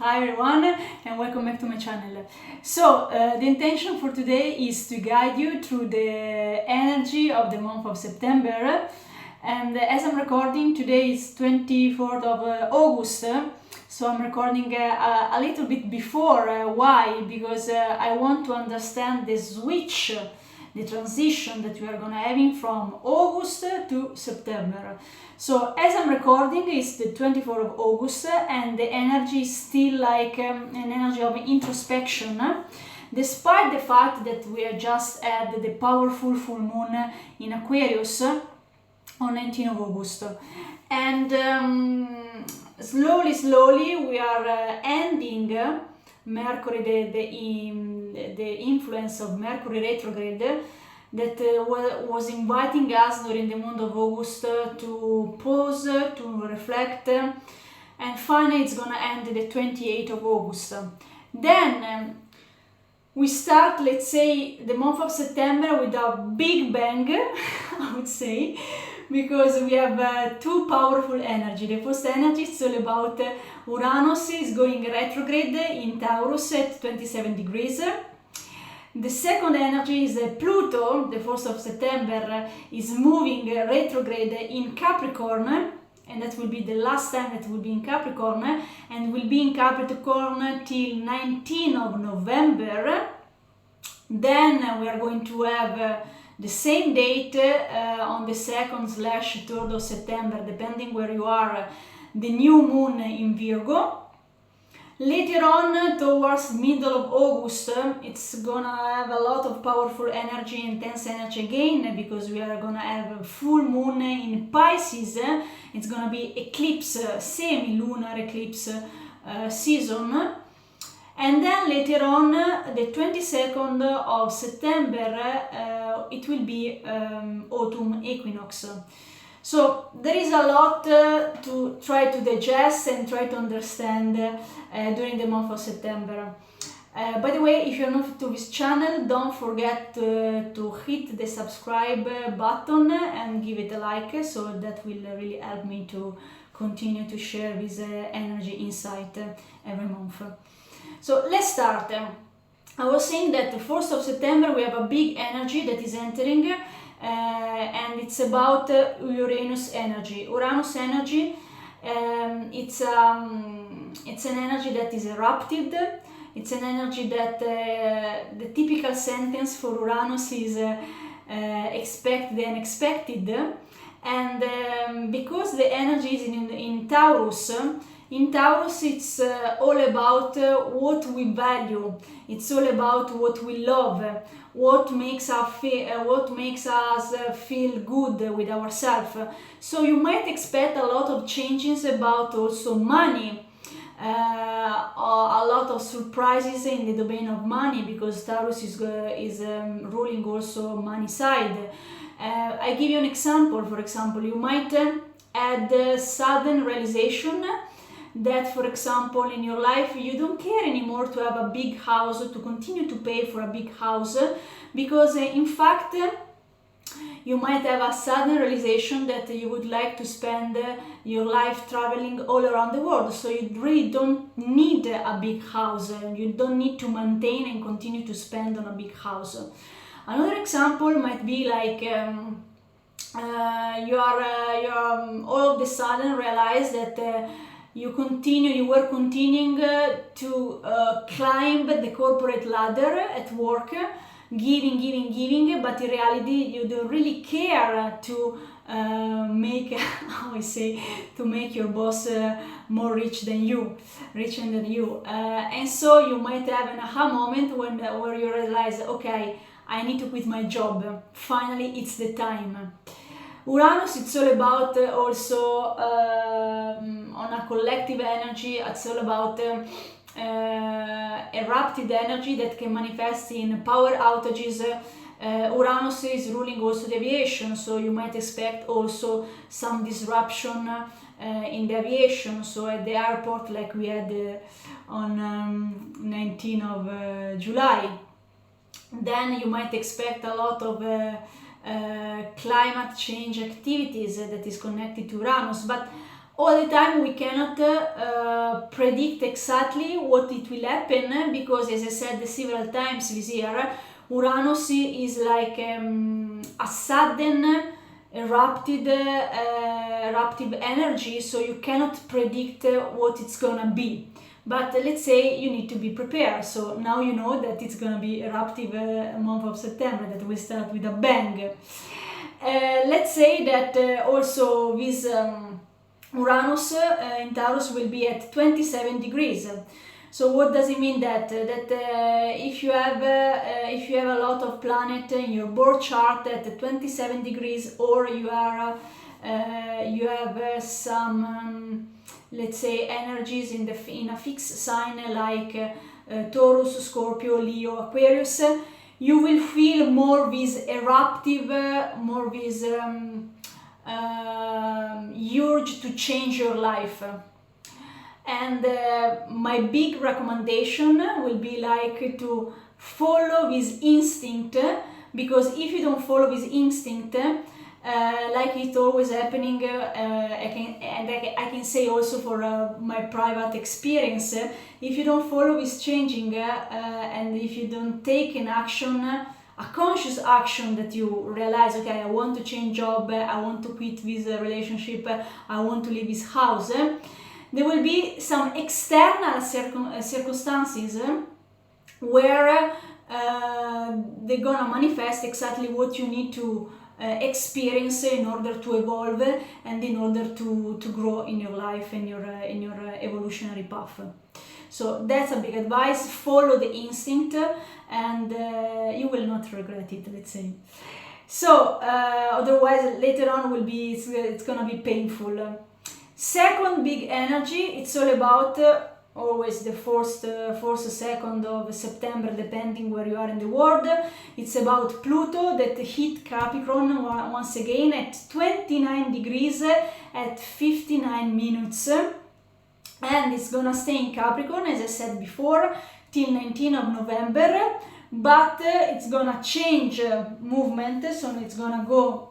Hi everyone and welcome back to my channel. So the intention for today is to guide you through the energy of the month of September, and as I'm recording today is 24th of August, so I'm recording a little bit before. Why? Because I want to understand the switch, the transition that we are gonna having from August to September. So as I'm recording, it's the 24th of August and the energy is still like an energy of introspection, despite the fact that we have just had the powerful full moon in Aquarius on 19th of August. And slowly we are ending Mercury, the influence of Mercury retrograde that was inviting us during the month of August to pause, to reflect, and finally it's gonna end the 28th of August. Then we start, let's say, the month of September with a big bang, I would say, because we have two powerful energy. The first energy is all about Uranus is going retrograde in Taurus at 27 degrees. The second energy is Pluto, the 1st of September, is moving retrograde in Capricorn, and that will be the last time that will be in Capricorn, and will be in Capricorn till 19th of November. Then we are going to have the same date on the 2nd/3rd of September, depending where you are, the new moon in Virgo. Later on, towards middle of August, it's gonna have a lot of powerful energy, intense energy again, because we are gonna have a full moon in Pisces. It's gonna be eclipse, semi-lunar eclipse season. And then later on, the 22nd of September, it will be autumn equinox. So there is a lot to try to digest and try to understand during the month of September. By the way, if you're not to this channel, don't forget to hit the subscribe button and give it a like, so that will really help me to continue to share this energy insight every month. So let's start. I was saying that the 1st of September we have a big energy that is entering, and it's about Uranus energy. Uranus energy, it's an energy that is erupted. It's an energy that the typical sentence for Uranus is expect the unexpected. And because the energy is in Taurus, it's all about what we value. It's all about what we love, what makes us feel good with ourselves. So you might expect a lot of changes about also money, a lot of surprises in the domain of money, because Taurus is ruling also money side. I give you an example. For example, you might add sudden realization that, for example, in your life you don't care anymore to have a big house, to continue to pay for a big house, because in fact you might have a sudden realization that you would like to spend your life traveling all around the world. So you really don't need a big house, you don't need to maintain and continue to spend on a big house. Another example might be like you all of a sudden realize that you were continuing to climb the corporate ladder at work, giving, but in reality you don't really care to make, how I say, to make your boss more richer than you. And so you might have an aha moment where you realize, okay, I need to quit my job. Finally, it's the time. Uranus, it's all about also on a collective energy. It's all about erupted energy that can manifest in power outages. Uranus is ruling also the aviation, so you might expect also some disruption in the aviation. So at the airport, like we had on 19th of July. Then you might expect a lot of climate change activities that is connected to Uranus, but all the time we cannot predict exactly what it will happen, because as I said several times this year, Uranus is like a sudden eruptive energy, so you cannot predict what it's gonna be. But let's say you need to be prepared. So now you know that it's gonna be eruptive month of September, that will start with a bang. Let's say that also this Uranus in Taurus will be at 27 degrees. So what does it mean that if you have a lot of planet in your birth chart at 27 degrees, or you have some let's say energies in a fixed sign like Taurus, Scorpio, Leo, Aquarius, you will feel more this eruptive, more this urge to change your life. And my big recommendation will be like to follow this instinct, because if you don't follow this instinct, like it's always happening, I can say also for my private experience, if you don't follow this changing and if you don't take an action, a conscious action, that you realize, okay, I want to change job, I want to quit this relationship, I want to leave this house, there will be some external circumstances where they're gonna manifest exactly what you need to experience in order to evolve and in order to grow in your life and in your evolutionary path. So that's a big advice. Follow the instinct, and you will not regret it, let's say. So otherwise later on it's gonna be painful. Second big energy, it's all about always the first, 2nd of September, depending where you are in the world. It's about Pluto that hit Capricorn once again at 29 degrees at 59 minutes. And it's gonna stay in Capricorn, as I said before, till 19th of November. But it's gonna change movement, so it's gonna go.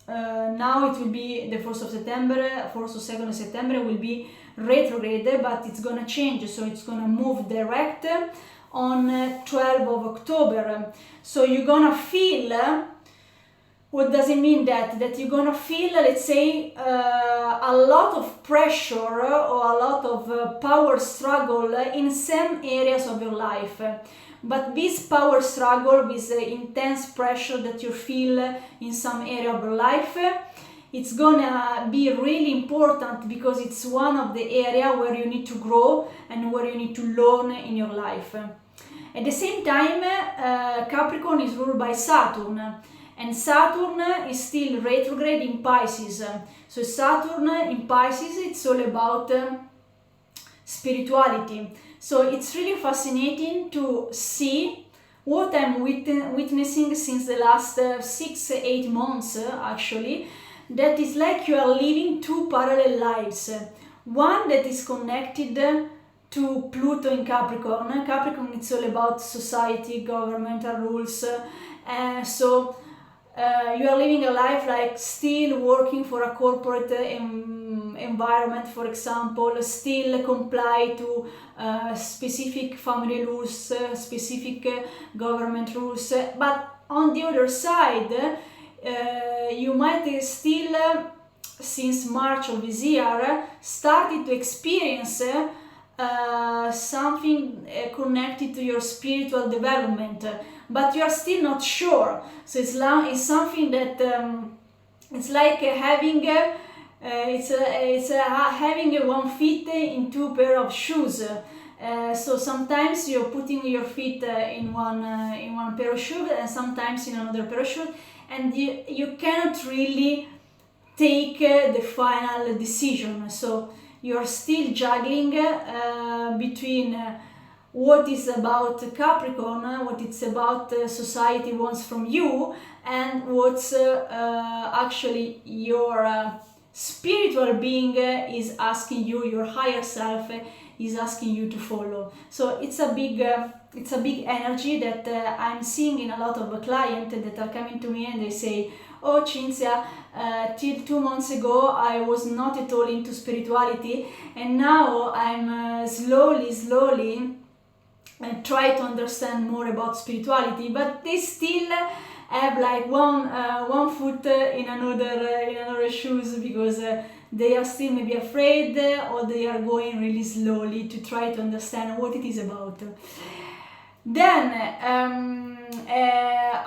Now it will be the 1st of September, 1st or 2nd of September will be retrograde, but it's gonna change, so it's gonna move direct on 12th of October. So you're gonna feel, what does it mean that you're gonna feel, let's say, a lot of pressure or a lot of power struggle in some areas of your life. But this power struggle, this intense pressure that you feel in some area of your life, it's gonna be really important, because it's one of the area where you need to grow and where you need to learn in your life. At the same time, Capricorn is ruled by Saturn, and Saturn is still retrograde in Pisces. So Saturn in Pisces, it's all about spirituality. So it's really fascinating to see what I'm witnessing since the last 6-8 months, actually, that is like you are living two parallel lives. One that is connected to Pluto in Capricorn. Capricorn, it's all about society, governmental rules. So you are living a life like still working for a corporate environment, for example, still comply to specific family rules, specific government rules. But on the other side, you might still, since March of this year, started to experience something connected to your spiritual development, but you are still not sure. So it's something that it's like having having one foot in two pair of shoes. So sometimes you're putting your feet in one pair of shoes, and sometimes in another pair of shoes, and you cannot really take the final decision. So you're still juggling between what is about Capricorn, what it's about society wants from you, and what's actually your spiritual being is asking you, your higher self is asking you to follow. So it's a big energy that I'm seeing in a lot of clients that are coming to me and they say, "Oh, Cinzia, till 2 months ago I was not at all into spirituality, and now I'm slowly try to understand more about spirituality," but they still have like one foot in another shoes, because they are still maybe afraid, or they are going really slowly to try to understand what it is about. Then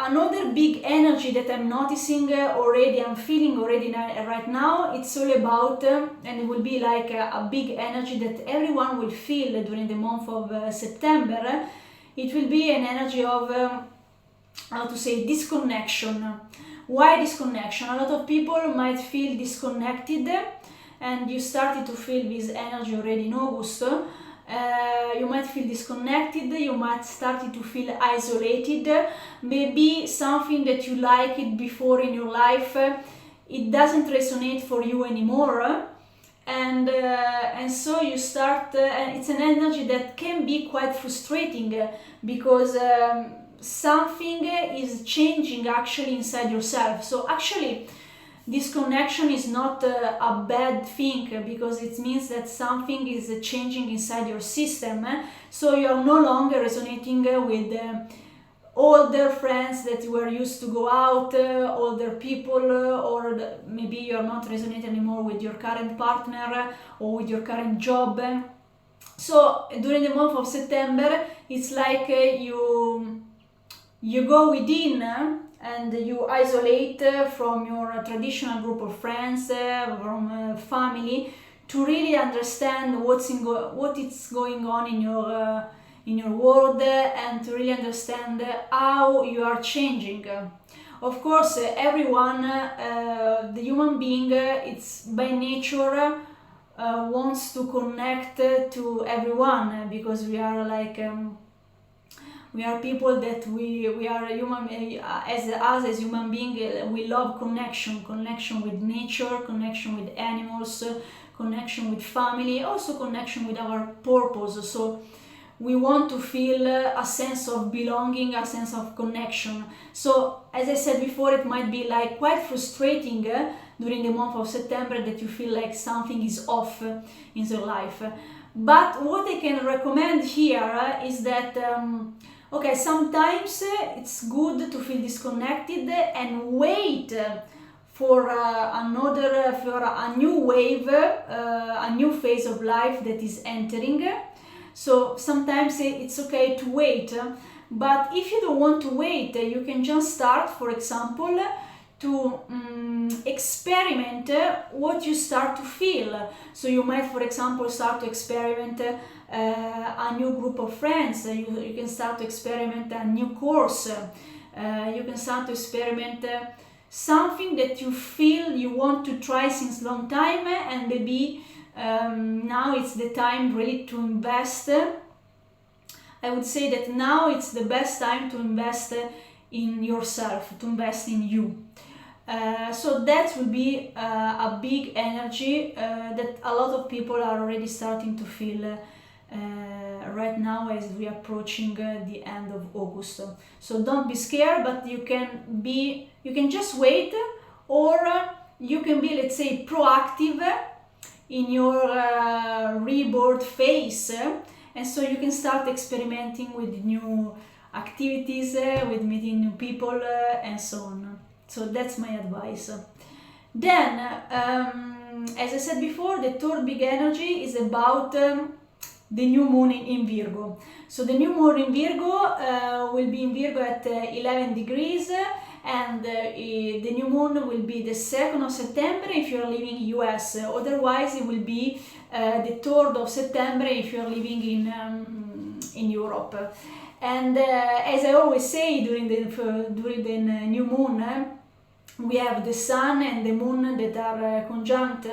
another big energy that I'm noticing already, I'm feeling already right now, it's all about, and it will be like a big energy that everyone will feel during the month of September. It will be an energy of, how to say, disconnection. Why disconnection? A lot of people might feel disconnected, and you started to feel this energy already in August. You might feel disconnected, you might start to feel isolated, maybe something that you liked before in your life, it doesn't resonate for you anymore, and so you start, and it's an energy that can be quite frustrating, because something is changing actually inside yourself. So actually, disconnection is not a bad thing, because it means that something is changing inside your system. So you are no longer resonating with older friends that you were used to go out, older people, or maybe you are not resonating anymore with your current partner or with your current job. So during the month of September, it's like you go within, and you isolate from your traditional group of friends, from family, to really understand what is going on in your world, and to really understand how you are changing. Of course, everyone, the human being, it's by nature wants to connect to everyone, because we are like we are people that we are human, as human being, we love connection with nature, connection with animals, connection with family, also connection with our purpose. So we want to feel a sense of belonging, a sense of connection. So as I said before, it might be like quite frustrating during the month of September, that you feel like something is off in your life. But what I can recommend here is that okay, sometimes it's good to feel disconnected and wait for a new wave, a new phase of life that is entering. So sometimes it's okay to wait, but if you don't want to wait, you can just start, for example, to experiment what you start to feel. So you might, for example, start to experiment a new group of friends, you can start to experiment a new course, you can start to experiment something that you feel you want to try since long time, and maybe now it's the time really to invest. I would say that now it's the best time to invest in yourself, to invest in you. So that will be a big energy that a lot of people are already starting to feel right now, as we are approaching the end of August. So don't be scared, but you can just wait, or you can be, let's say, proactive in your rebirth phase, and so you can start experimenting with new activities, with meeting new people, and so on. So that's my advice. Then, as I said before, the third big energy is about the new moon in Virgo. So the new moon in Virgo will be in Virgo at 11 degrees, and the new moon will be the 2nd of September if you are living in US. Otherwise, it will be the 3rd of September if you are living in Europe. And as I always say, during the new moon, we have the sun and the moon that are conjunct,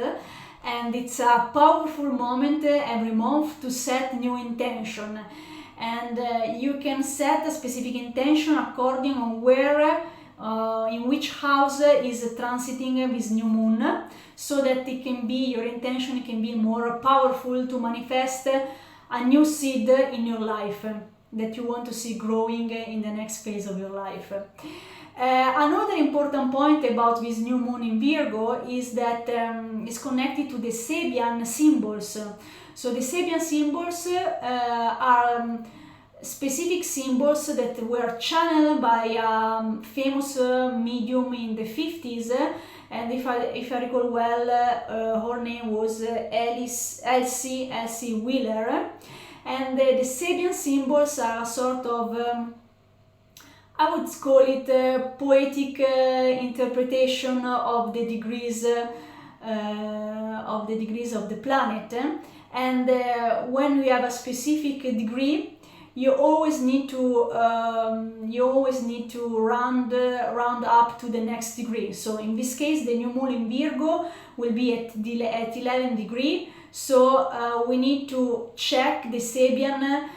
and it's a powerful moment every month to set new intention. And you can set a specific intention according on where, in which house is transiting this new moon, so that it can be, your intention can be more powerful to manifest a new seed in your life that you want to see growing in the next phase of your life. Another important point about this new moon in Virgo is that it's connected to the Sabian symbols. So the Sabian symbols are specific symbols that were channeled by a famous medium in the 50s, and if I recall well, her name was Elsie Wheeler, and the Sabian symbols are a sort of I would call it a poetic interpretation of the degrees of the planet, and when we have a specific degree, you always need to round up to the next degree. So in this case, the new moon in Virgo will be at 11 degree. So we need to check the Sabian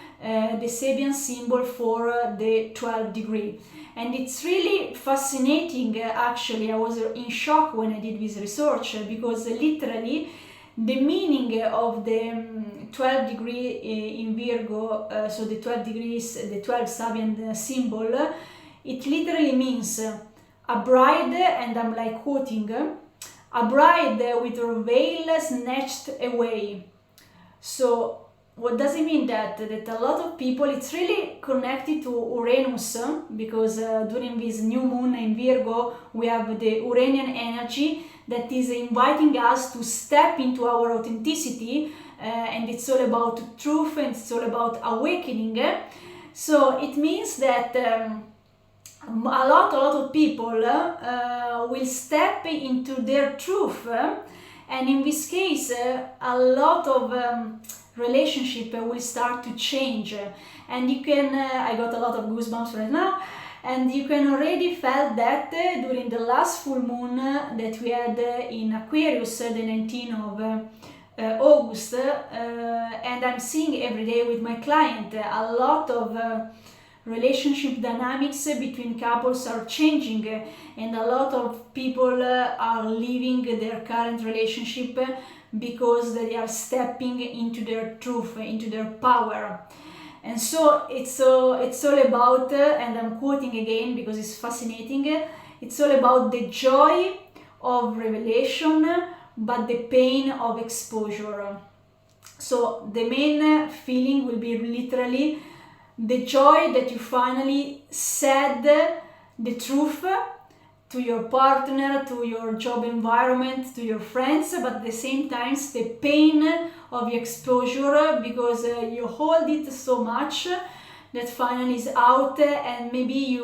symbol for the 12 degree. And it's really fascinating, actually. I was in shock when I did this research, because literally the meaning of the 12 degree in Virgo, so the 12 degrees, the 12 Sabian symbol, it literally means a bride, and I'm like quoting, a bride with her veil snatched away. So what does it mean? That a lot of people, it's really connected to Uranus, because during this new moon in Virgo we have the Uranian energy that is inviting us to step into our authenticity, and it's all about truth, and it's all about awakening. So it means that a lot of people will step into their truth, and in this case a lot of relationship will start to change, and you can I got a lot of goosebumps right now, and you can already feel that during the last full moon that we had in Aquarius, the 19th of August, and I'm seeing every day with my client a lot of relationship dynamics between couples are changing, and a lot of people are leaving their current relationship because they are stepping into their truth, into their power. And so it's all about, and I'm quoting again because it's fascinating, it's all about the joy of revelation, but the pain of exposure. So the main feeling will be literally the joy that you finally said the truth to your partner, to your job environment, to your friends, but at the same time the pain of your exposure, because you hold it so much that finally is out, and maybe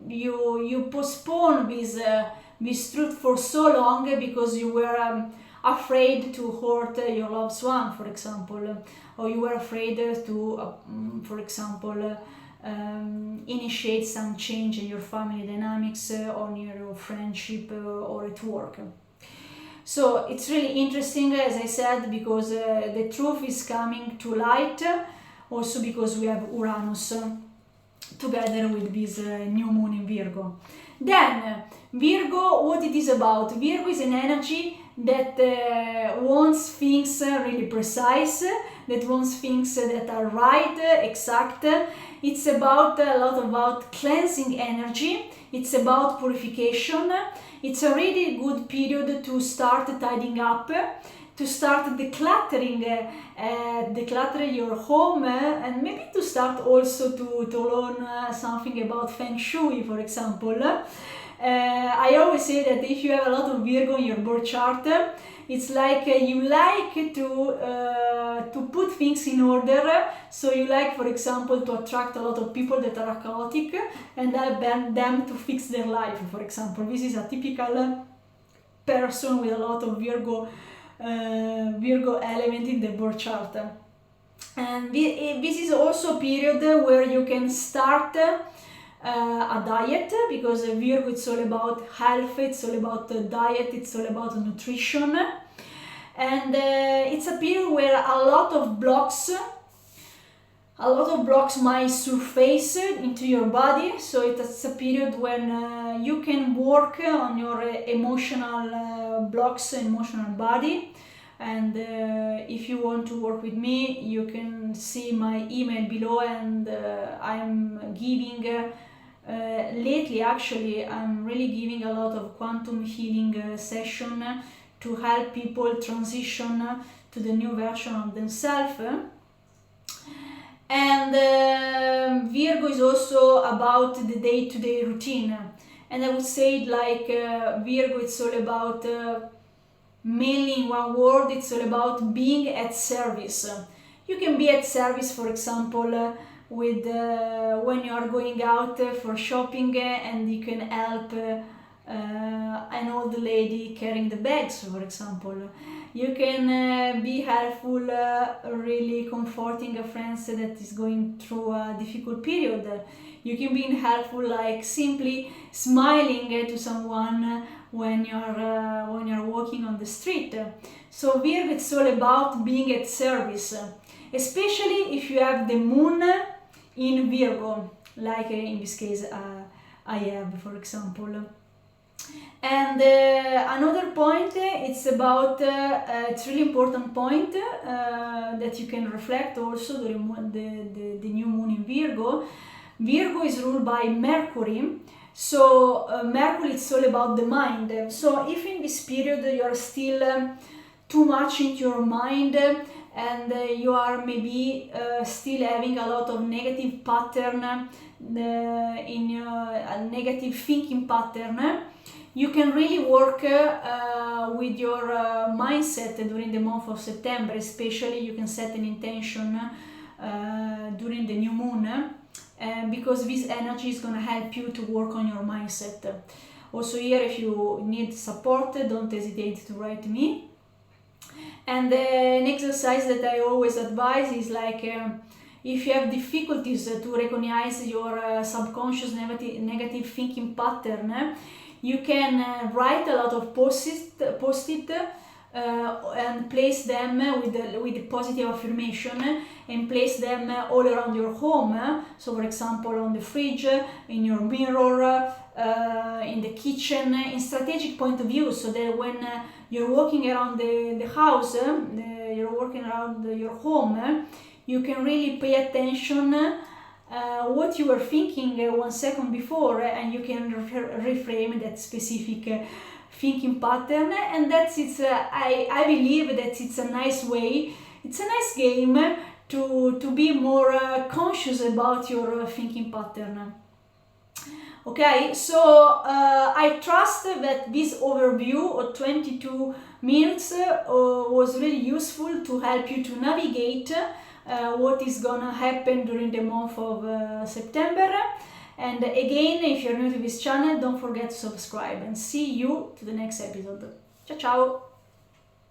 you postpone this truth for so long because you were afraid to hurt your loved one, for example, or you were afraid to, for example, initiate some change in your family dynamics, or in your friendship, or at work. So it's really interesting, as I said, because the truth is coming to light, also because we have Uranus together with this new moon in Virgo. Then Virgo, what it is about? Virgo is an energy that wants things really precise, that wants things that are right, exact. It's about a lot about cleansing energy. It's about purification. It's a really good period to start tidying up, to start decluttering your home, and maybe to start also to learn something about Feng Shui, for example. I always say that if you have a lot of Virgo in your birth chart, it's like you like to put things in order. So you like, for example, to attract a lot of people that are chaotic and help them to fix their life, for example. This is a typical person with a lot of Virgo element in the birth chart. And this is also a period where you can start a diet, because Virgo, it's all about health, it's all about diet, it's all about nutrition, and it's a period where a lot of blocks might surface into your body. So it's a period when you can work on your emotional blocks, emotional body. And if you want to work with me, you can see my email below, and I'm giving lately actually I'm really giving a lot of quantum healing session to help people transition to the new version of themselves. And Virgo is also about the day-to-day routine, and I would say like Virgo, it's all about mainly in one word, it's all about being at service. You can be at service, for example, with when you are going out for shopping and you can help an old lady carrying the bags, for example. You can be helpful, really comforting a friend that is going through a difficult period. You can be helpful like simply smiling to someone when you're walking on the street. So Virgo, it's all about being at service, especially if you have the moon in Virgo, like in this case I have, for example. And another point, it's about, it's really important point that you can reflect also during the new moon in Virgo. Virgo is ruled by Mercury, so Mercury is all about the mind. So if in this period you are still too much into your mind and you are maybe still having a lot of negative pattern in a negative thinking pattern, you can really work with your mindset during the month of September. Especially you can set an intention during the new moon, because this energy is going to help you to work on your mindset. Also here, if you need support, don't hesitate to write me. And an exercise that I always advise is like if you have difficulties to recognize your subconscious negative thinking pattern, you can write a lot of post-it and place them with positive affirmation, and place them all around your home. So for example on the fridge, in your mirror, in the kitchen, in strategic point of view, so that when you're walking around the house, you're walking around your home, you can really pay attention what you were thinking 1 second before, and you can reframe that specific thinking pattern. And that's I believe that it's a nice way, it's a nice game to be more conscious about your thinking pattern. Okay, so I trust that this overview of 22 minutes was really useful to help you to navigate what is gonna happen during the month of September. And again, if you're new to this channel, don't forget to subscribe, and see you to the next episode. Ciao ciao!